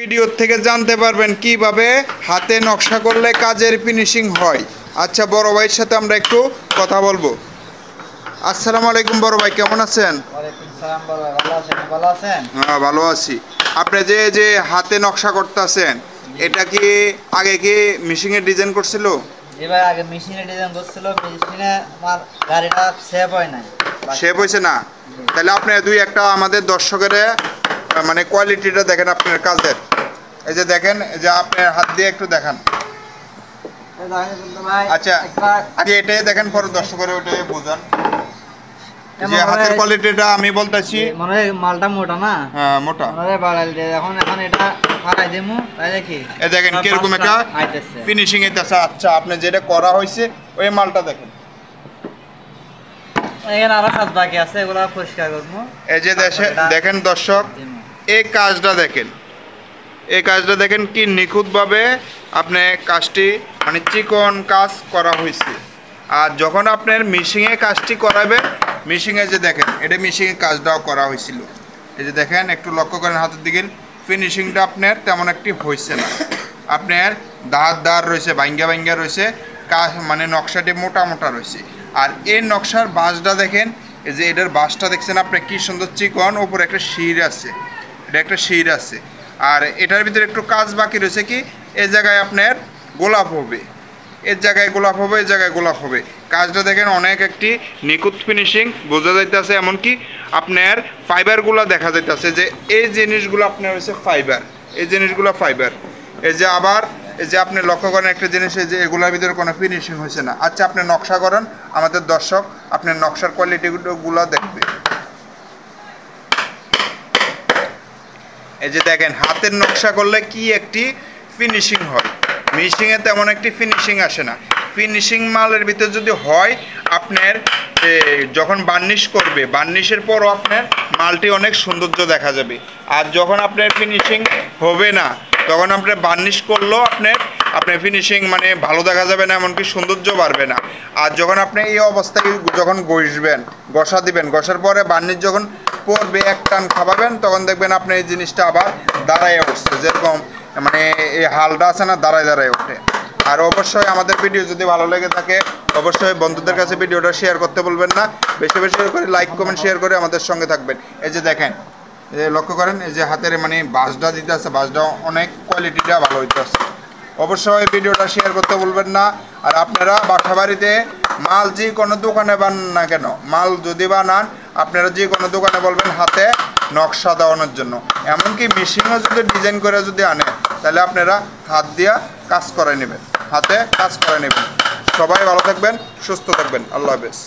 Video থেকে জানতে পারবেন কিভাবে হাতে নকশা করলে কাজের ফিনিশিং হয়। আচ্ছা, বড় ভাইয়ের সাথে আমরা একটু কথা বলবো। আসসালামু আলাইকুম বড় ভাই, কেমন আছেন? ওয়ালাইকুম সালাম বড় ভাই, ভালো আছেন? ভালো আছেন? হ্যাঁ, ভালো আছি। আপনি যে যে হাতে নকশা করতেছেন, এটা কি আগে কি মেশিনে ডিজাইন করছিল? জি ভাই, আগে মেশিনে ডিজাইন করছিল, মেশিনে আমার গাড়িটা সেভ হয় নাই। শেপ হয়েছে না? তাহলে আপনি দুই একটা আমাদের দর্শকের মানে কোয়ালিটিটা দেখেন আপনার কাজের। এই যে দেখেন, এই যে আপনার হাত দিয়ে একটু দেখান। আচ্ছা, আগে এটাই দেখেন, পরে দর্শকের ওইটাই বোঝান যে হাতের কোয়ালিটিটা আমি বলতেছি। মনে হয় মালটা মোটা না? হ্যাঁ, মোটা। মনে হয় বাড়াই দিয়ে এখন এটা ফাটাই দেবো, তাই দেখি এই দেখেন কিরকম একটা ফিনিশিং এটাছে। আচ্ছা, আপনি যেটা করা হয়েছে ওই মালটা দেখেন। এখানে আরো কাজ বাকি আছে, এগুলো পরিষ্কার করবো। এই যে দেখেন দর্শক, এই কাজটা দেখেন, এই কাজটা দেখেন কি নিখুঁতভাবে আপনি কাজটি মানে চিকন কাজ করা হয়েছে। আর যখন আপনার মিশিংয়ে কাজটি করাবেন, মিশিংয়ে যে দেখেন এটা মিশিংয়ে কাজটাও করা হয়েছিল। এই যে দেখেন, একটু লক্ষ্য করেন হাতের দিকে, ফিনিশিংটা আপনার তেমন একটি হয়েছে না। আপনার দাঁড় রয়েছে, ভাঙ্গা রয়েছে, কাজ মানে নকশাটি মোটা মোটা রয়েছে। আর এই নকশার বাঁশটা দেখেন, এই যে এটার বাঁশটা দেখছেন আপনি কি সুন্দর চিকন, ওপরে একটা শির আছে, এটা একটা শির আছে। আর এটার ভিতরে একটু কাজ বাকি রয়েছে, কি এই জায়গায় আপনার গোলাপ হবে, এর জায়গায় গোলাপ হবে, এই জায়গায় গোলাপ হবে। কাজটা দেখেন অনেক একটি নিখুঁত ফিনিশিং বোঝা যাইতেছে। এমনকি আপনার ফাইবারগুলো দেখা যাইতেছে যে এই জিনিসগুলো আপনার হচ্ছে ফাইবার, এই জিনিসগুলো ফাইবার। এই যে আবার এই যে আপনি লক্ষ্য করেন একটা জিনিস, এই যে এগুলোর ভিতরে কোনো ফিনিশিং হয়েছে না। আচ্ছা, আপনি নকশা করেন, আমাদের দর্শক আপনার নকশার কোয়ালিটিগুলো দেখবে। এই যে দেখেন হাতের নকশা করলে কি একটি ফিনিশিং হয়, মিশিংয়ে তেমন একটি ফিনিশিং আসে না। ফিনিশিং মালের ভিতরে যদি হয়, আপনার যখন বার্নিশ করবে, বার্নিশের পরও আপনার মালটি অনেক সৌন্দর্য দেখা যাবে। আর যখন আপনার ফিনিশিং হবে না, তখন আপনার বার্নিশ করলেও আপনার ফিনিশিং মানে ভালো দেখা যাবে না, এমনকি সৌন্দর্য বাড়বে না। আর যখন আপনি এই অবস্থায় যখন ঘষবেন, ঘষা দিবেন, ঘষার পরে বার্নিশ যখন পড়বে, এক টান খাবাবেন, তখন দেখবেন আপনি এই জিনিসটা আবার দাঁড়ায় উঠছে, যেরকম মানে এই হালটা আছে না, দাঁড়ায় ওঠে। আর অবশ্যই আমাদের ভিডিও যদি ভালো লেগে থাকে, অবশ্যই বন্ধুদের কাছে ভিডিওটা শেয়ার করতে বলবেন না। বেশি বেশি করে লাইক কমেন্ট শেয়ার করে আমাদের সঙ্গে থাকবেন। এই যে দেখেন, লক্ষ্য করেন, এই যে হাতের মানে বাঁশটা দিতে আছে, বাঁশটা অনেক কোয়ালিটিটা ভালো হইতে আছে। অবশ্যই ভিডিওটা শেয়ার করতে বলবেন না। আর আপনারা বাসা বাড়িতে মাল যে কোনো দোকানে বানান না কেন, মাল যদি বানান, আপনারা যে কোনো দোকানে বলবেন হাতে নকশা দেওয়ানোর জন্য। এমনকি মেশিনও যদি ডিজাইন করে যদি আনে, তাহলে আপনারা হাত দিয়া কাজ করে নেবেন, হাতে কাজ করে নেবেন। সবাই ভালো থাকবেন, সুস্থ থাকবেন। আল্লাহ হাফেজ।